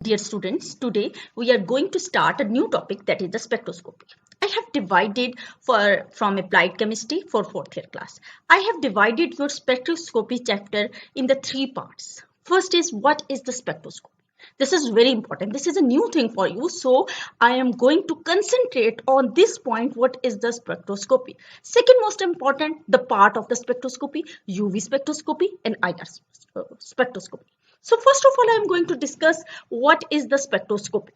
Dear students, today we are going to start a new topic, that is the spectroscopy. I have divided from applied chemistry for 4th year class. I have divided your spectroscopy chapter in the 3 parts. First is, what is the spectroscopy? This is very important. This is a new thing for you. So I am going to concentrate on this point. What is the spectroscopy? Second most important, the part of the spectroscopy, UV spectroscopy and IR spectroscopy. So first of all, I am going to discuss what is the spectroscopy.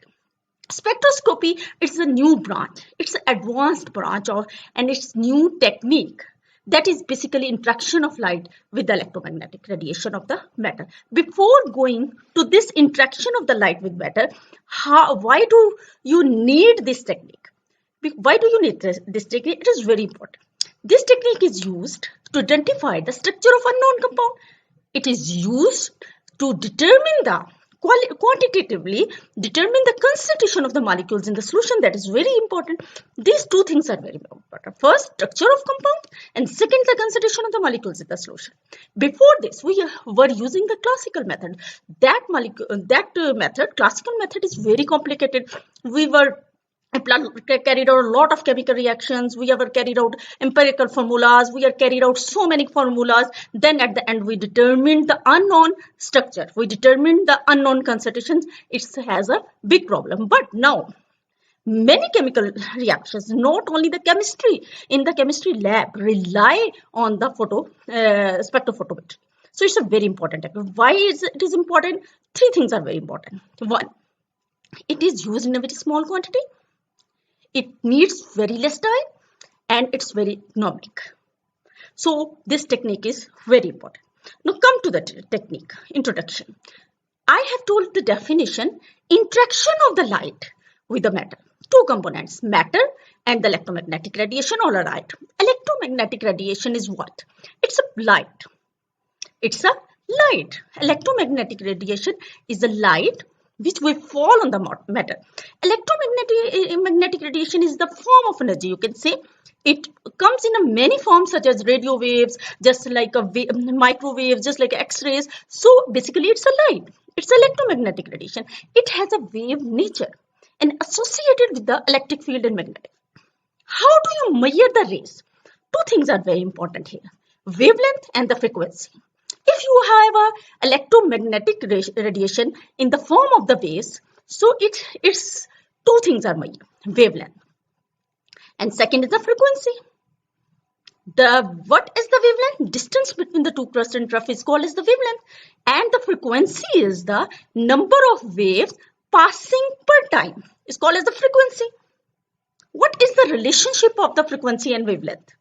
Spectroscopy is a new branch. It's an advanced branch and it's new technique that is basically interaction of light with the electromagnetic radiation of the matter. Before going to this interaction of the light with matter, why do you need this technique? Why do you need this technique? It is very important. This technique is used to identify the structure of unknown compound. It is used to determine the quantitatively determine the concentration of the molecules in the solution. That is very important. These two things are very important. First, structure of compound, and second, the concentration of the molecules in the solution. Before this, we were using the classical method. Classical method is very complicated. We were carried out a lot of chemical reactions. We ever carried out empirical formulas. We have carried out so many formulas. Then at the end, we determined the unknown structure. We determined the unknown concentrations. It has a big problem. But now, many chemical reactions, not only the chemistry, in the chemistry lab, rely on the spectrophotometry. So it's a very important technique. Why is it is important? 3 things are very important. 1, it is used in a very small quantity. It needs very less time and it's very economic. So this technique is very important. Now come to the technique, introduction. I have told the definition, interaction of the light with the matter. 2 components, matter and the electromagnetic radiation. All right. Electromagnetic radiation is what? It's a light. It's a light. Electromagnetic radiation is a light which will fall on the matter. Electromagnetic radiation is the form of energy. You can say it comes in a many forms, such as radio waves, just like microwaves, just like X-rays. So basically, it's a light. It's electromagnetic radiation. It has a wave nature and associated with the electric field and magnetic. How do you measure the rays? 2 things are very important here: wavelength and the frequency. If you have a electromagnetic radiation in the form of the waves, so it's 2 things are measured: wavelength, and second is the frequency. What is the wavelength? Distance between the 2 crust and trough is called as the wavelength, and the frequency is the number of waves passing per time. Is called as the frequency. What is the relationship of the frequency and wavelength?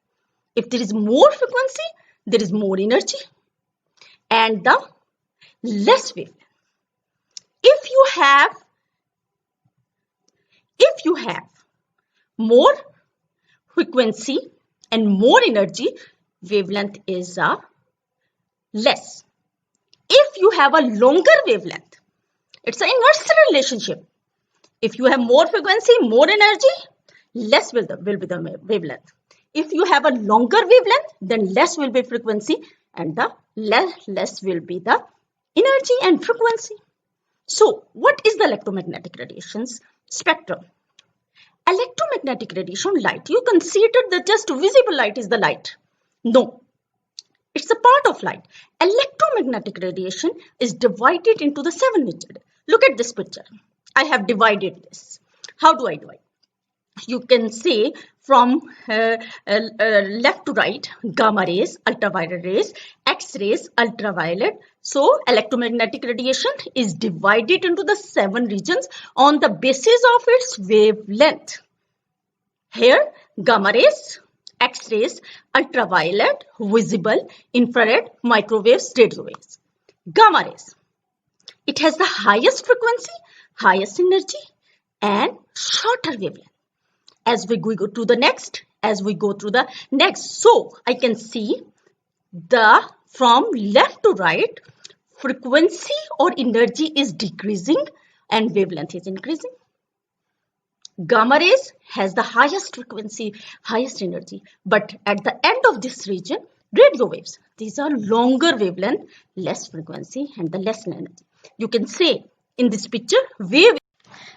If there is more frequency, there is more energy and the less wavelength. If you have more frequency and more energy, wavelength is less. If you have a longer wavelength, it's an inverse relationship. If you have more frequency, more energy, less will be the wavelength. If you have a longer wavelength, then less will be frequency and the less will be the energy and frequency. So what is the electromagnetic radiation's spectrum? Electromagnetic radiation, light. You consider that just visible light is the light. No, it's a part of light. Electromagnetic radiation is divided into the 7 methods. Look at this picture. I have divided this. How do I divide? You can say from left to right: gamma rays, ultraviolet rays, X-rays, ultraviolet. So electromagnetic radiation is divided into the 7 regions on the basis of its wavelength. Here, gamma rays, X-rays, ultraviolet, visible, infrared, microwaves, radio waves. Gamma rays. It has the highest frequency, highest energy, and shorter wavelength. As we go to the next, so I can see from left to right, frequency or energy is decreasing and wavelength is increasing. Gamma rays has the highest frequency, highest energy, but at the end of this region, radio waves, these are longer wavelength, less frequency and the less energy. You can say in this picture, wave.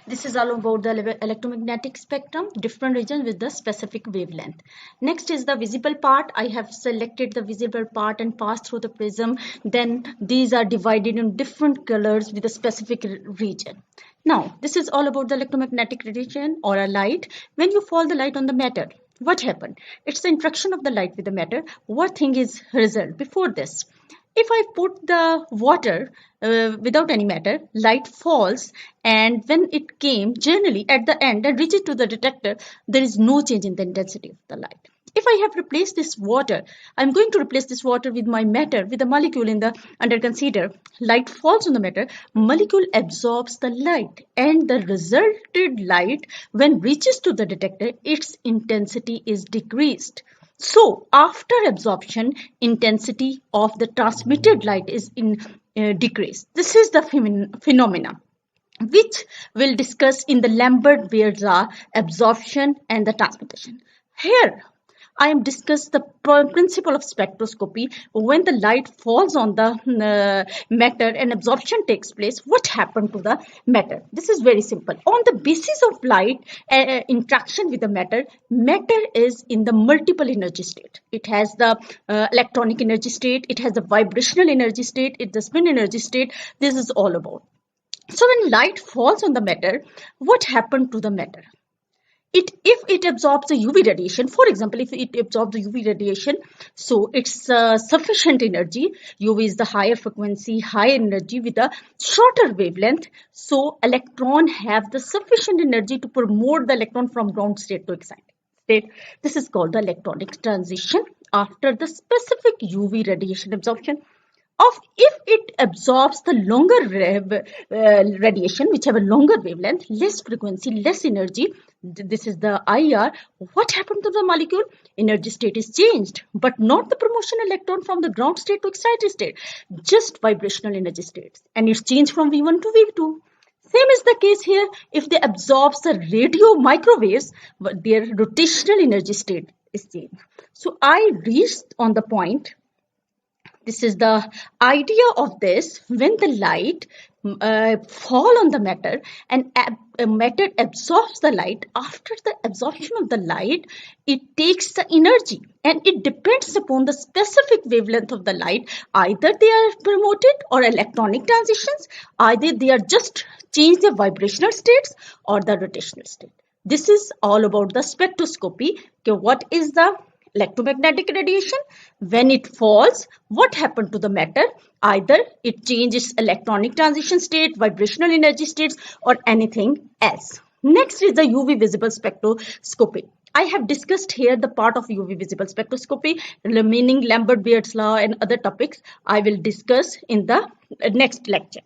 This is all about the electromagnetic spectrum, different regions with the specific wavelength. Next is the visible part. I have selected the visible part and passed through the prism. Then these are divided in different colors with a specific region. Now, this is all about the electromagnetic radiation or a light. When you fall the light on the matter, what happened? It's the interaction of the light with the matter. What thing is result before this? If I put the water without any matter, light falls, and when it came generally at the end and reaches to the detector, there is no change in the intensity of the light. If I have replaced this water, I'm going to replace this water with my matter, with the molecule in the under consider. Light falls on the matter, molecule absorbs the light, and the resulted light, when reaches to the detector, its intensity is decreased. So after absorption, intensity of the transmitted light is decreased. This is the phenomena which we'll discuss in the Lambert-Weirs law, absorption and the transmission. Here, I am discuss the principle of spectroscopy. When the light falls on the matter and absorption takes place, what happened to the matter? This is very simple. On the basis of light interaction with the matter is in the multiple energy state. It has the electronic energy state, it has the vibrational energy state, it the spin energy state. This is all about. So when light falls on the matter, what happened to the matter? If it absorbs the UV radiation, for example, if it absorbs the UV radiation, so it's sufficient energy. UV is the higher frequency, high energy with a shorter wavelength. So electron have the sufficient energy to promote the electron from ground state to excited state. This is called the electronic transition after the specific UV radiation absorption. If it absorbs the longer radiation, which have a longer wavelength, less frequency, less energy, this is the IR, what happened to the molecule? Energy state is changed, but not the promotion electron from the ground state to excited state, just vibrational energy states, and it's changed from V1 to V2. Same is the case here. If they absorbs the radio microwaves, their rotational energy state is changed. So I reached on the point. This is the idea of this. When the light fall on the matter and matter absorbs the light, after the absorption of the light, it takes the energy and it depends upon the specific wavelength of the light. Either they are promoted or electronic transitions, either they are just change their vibrational states or the rotational state. This is all about the spectroscopy. Okay, what is the electromagnetic radiation? When it falls, what happened to the matter? Either it changes electronic transition state, vibrational energy states, or anything else. Next is the UV visible spectroscopy. I have discussed here the part of UV visible spectroscopy, meaning Lambert-Weirs law and other topics I will discuss in the next lecture.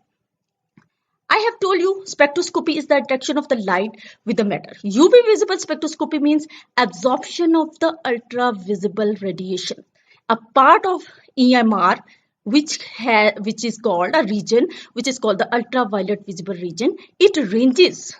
I have told you spectroscopy is the attraction of the light with the matter. UV visible spectroscopy means absorption of the ultra visible radiation. A part of EMR which is called a region which is called the ultraviolet visible region. It ranges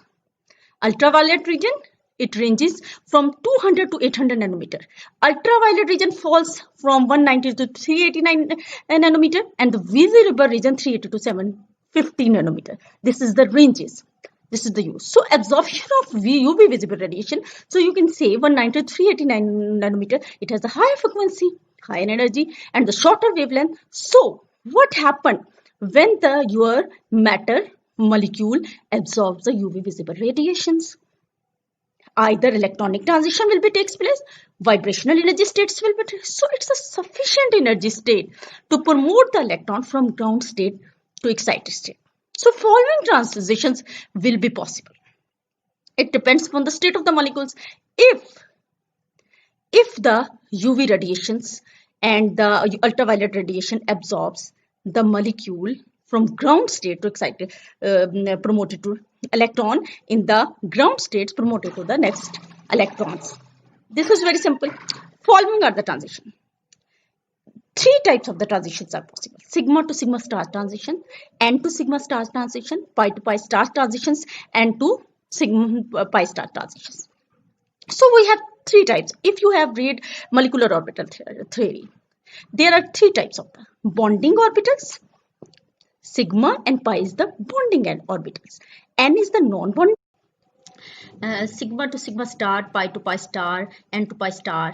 ultraviolet region. It ranges from 200 to 800 nanometer. Ultraviolet region falls from 190 to 389 nanometer, and the visible region 380 to 750 nanometer. This is the ranges. This is the use. So absorption of UV visible radiation. So you can say 190 to 389 nanometer. It has a higher frequency, higher energy, and the shorter wavelength. So what happened when your matter molecule absorbs the UV visible radiations? Either electronic transition will be takes place, vibrational energy states will be. So it's a sufficient energy state to promote the electron from ground state to excited state. So following transitions will be possible. It depends upon the state of the molecules. If the UV radiations and the ultraviolet radiation absorbs the molecule from ground state to excited, promoted to electron in the ground states, promoted to the next electrons. This is very simple. Following are the transition. Three types of the transitions are possible: sigma to sigma star transition, N to sigma star transition, pi to pi star transitions, and to sigma pi star transitions. So we have three types. If you have read molecular orbital theory, there are three types of the bonding orbitals, sigma, and pi is the bonding end orbitals. N is the non-bonding. Sigma to sigma star, pi to pi star, n to pi star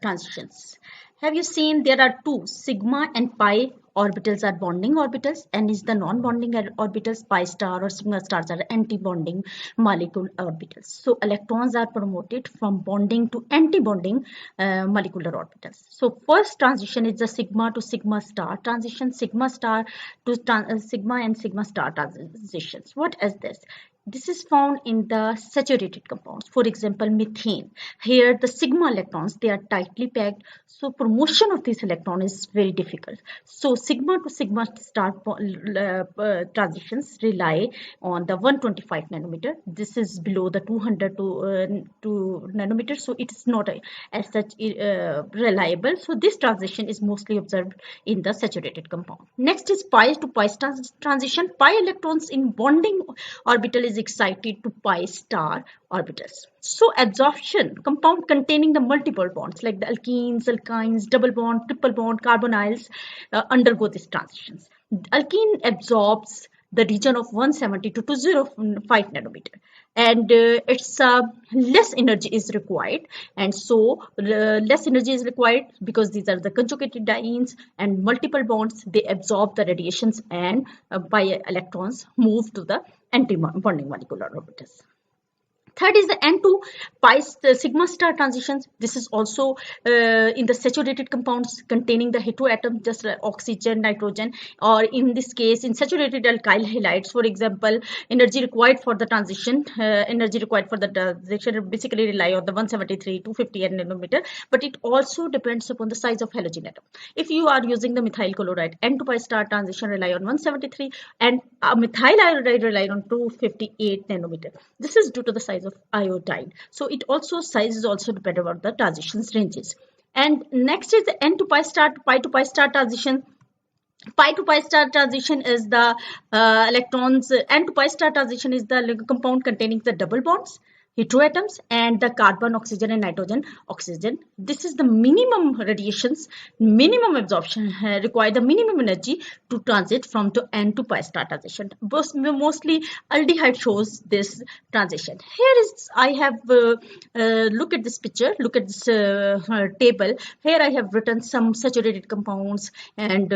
transitions. Have you seen there are two, sigma and pi orbitals are bonding orbitals, n is the non-bonding orbitals, pi star or sigma stars are anti-bonding molecular orbitals. So electrons are promoted from bonding to anti-bonding molecular orbitals. So first transition is the sigma to sigma star transition, sigma star to sigma and sigma star transitions. What is this? This is found in the saturated compounds. For example, methane. Here the sigma electrons, they are tightly packed. So promotion of this electron is very difficult. So sigma to sigma star transitions rely on the 125 nanometer. This is below the 200 to nanometer. So it's not as such reliable. So this transition is mostly observed in the saturated compound. Next is pi to pi star transition. Pi electrons in bonding orbital is excited to pi star orbitals. So absorption, compound containing the multiple bonds like the alkenes, alkynes, double bond, triple bond, carbonyls undergo these transitions. Alkene absorbs the region of 170 to 205 nanometer, and it's less energy is required, and so less energy is required because these are the conjugated dienes and multiple bonds. They absorb the radiations, and pi electrons move to the anti-bonding molecular orbitals. Third is the N to pi sigma star transitions. This is also in the saturated compounds containing the heteroatom, just oxygen, nitrogen, or in this case in saturated alkyl halides. For example, energy required for the transition, basically rely on the 173, 250 nanometer, but it also depends upon the size of halogen atom. If you are using the methyl chloride, N to pi star transition rely on 173, and methyl iodide rely on 258 nanometer. This is due to the size of iodide. So it also size is also dependent on the transitions ranges. And next is the N to pi star to pi star transition. Pi to pi star transition is the electrons. N to pi star transition is the compound containing the double bonds, heteroatoms, and the carbon, oxygen, and nitrogen, oxygen. This is the minimum radiations, minimum absorption, require the minimum energy to transit from to N to pi star transition. Mostly aldehyde shows this transition. Here is, I have look at this picture, look at this table. Here I have written some saturated compounds and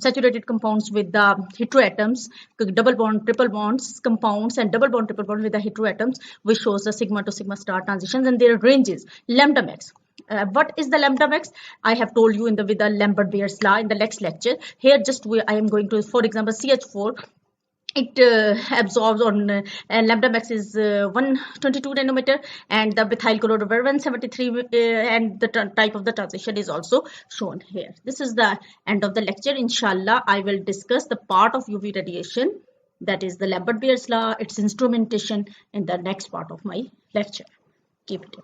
saturated compounds with the heteroatoms, double bond, triple bonds compounds, and double bond, triple bond with the heteroatoms, which shows the sigma to sigma star transitions and their ranges. Lambda max. What is the lambda max? I have told you in the with the Lambert-Beer's law in the next lecture. Here just I am going to, for example, CH4. It absorbs on lambda max is 122 nanometer, and the methyl chloride 173, and the type of the transition is also shown here. This is the end of the lecture. Inshallah, I will discuss the part of UV radiation, that is the Lambert-Beer's law, its instrumentation, in the next part of my lecture. Keep it.